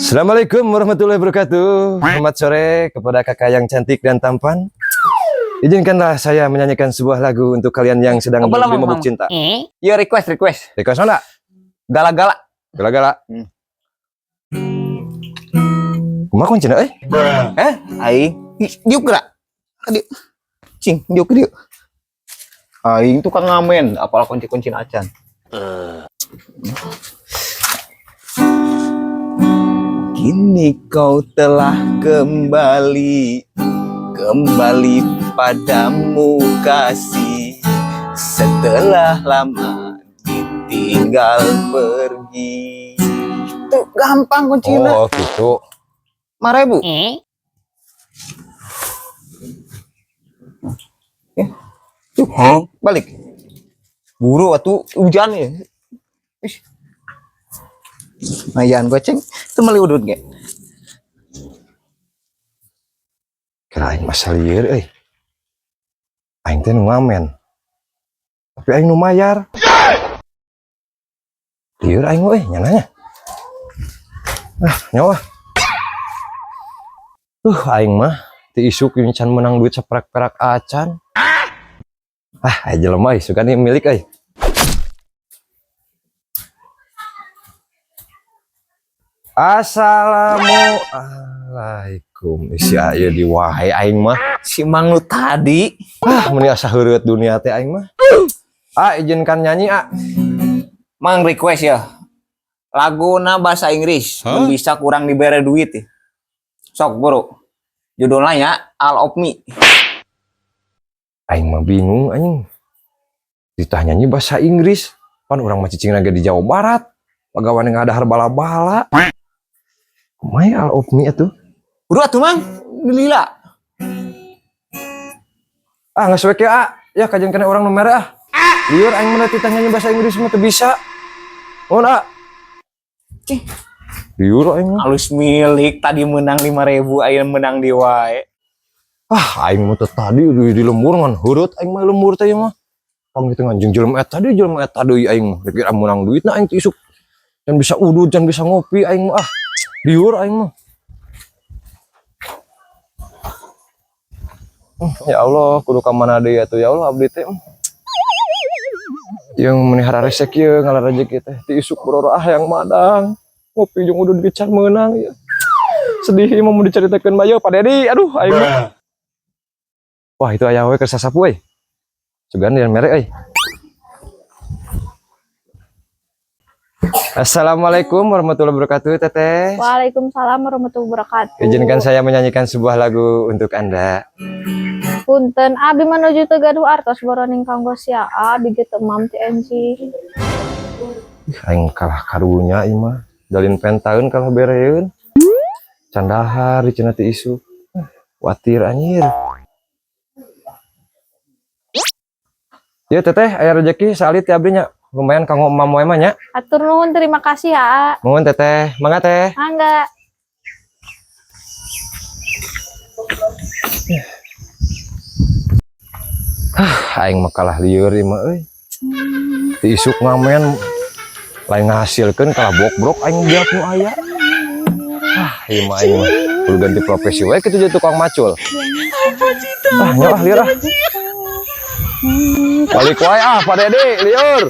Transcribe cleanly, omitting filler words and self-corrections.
Assalamualaikum warahmatullahi wabarakatuh. Selamat sore kepada kakak yang cantik dan tampan. Izinkanlah saya menyanyikan sebuah lagu untuk kalian yang sedang mabuk cinta. Iya, request. Request mana? Gala-gala. Gala-gala. Kumaha kunci na Aing. Diuk gerak. Diuk. Cing, diuk. Aing tukang ngamen, apalah kunci-kunci acan. Kini kau telah kembali padamu kasih, setelah lama ditinggal pergi. Itu gampang kuncinya. Oh gitu. 5.000. Balik. Buru atuh hujan ya. Mayan goceng itu meli udut ge. Kira aing masa lieur aing teh nu ngamen. Tapi aing nu mayar. Lieur aing nyananya. Nyawa. Aing mah ti isuk yang can menang duit seperak-perak acan. Aja lemah suka nih milik Assalamualaikum. Isi ayo diwahai aing mah. Si Mang lu tadi. Meni asa heureut dunia teh aing mah. Izinkan nyanyi Mang request ya. Laguna bahasa Inggris. Bisa kurang dibere duit ya. Sok bro. Judulnya ya All of Me. Aing mah bingung anjing. Ditanya nyanyi bahasa Inggris. Pan orang mah cicing lagi di Jawa Barat. Pagawan yang ada bala-bala. Kumai All of Me atuh. Buru atuh Mang. Lila. Nggak suwek ya kajian kena orang nomor liur aing mana ditanya nyanyi bahasa Inggris mah teu bisa. Liur aing mah. Halus milik tadi menang 5.000 aing menang di wae. Aing mah tadi di lembur ngan heureut aing mah lembur teh mah. Pang kitu nganjung jelema eta deui aing mah dikira menang duitna aing teu isuk. Dan bisa udud dan bisa ngopi aing mah liur aing mah. Ya Allah, kudu ka mana deui atuh ya Allah abdi teh. Yang melihara rezeki ye ngalar rezeki teh ti isuk bororoah yang madang. Ngopi jeung udud dican meunang ya. Sedih mah mun dicaritakeun mah Pak Dedi. Aduh aing mah. Wah, itu aya we keur sasapu Sugan dan merek Assalamualaikum warahmatullahi wabarakatuh, Teteh. Waalaikumsalam warahmatullahi wabarakatuh. Izinkan saya menyanyikan sebuah lagu untuk Anda. Punten abi menuju Tegaduh artos boroning kanggo sia abi ge teu mam TNC. Aing kalah karunya ieu mah. Dalin pentaeun kalah bereun. Candahar di cenah ti isu. Watir anjir. Ya Teteh, aya rezeki salit ti abdi nya. Lumayan kanggo emam we mah nya. Atur nuhun, terima kasih ya. Nuhun Teteh. Mangga Teh. Mangga. Aing mah kalah lieur ieu mah Ti isuk ngamen lain ngahasilkeun kalah bobrok aing biak nu aya. Ieu mah aing mah kudu ganti profesi we kitu jadi tukang macul. Nya lieur Balik wae Pak Dedi lieur.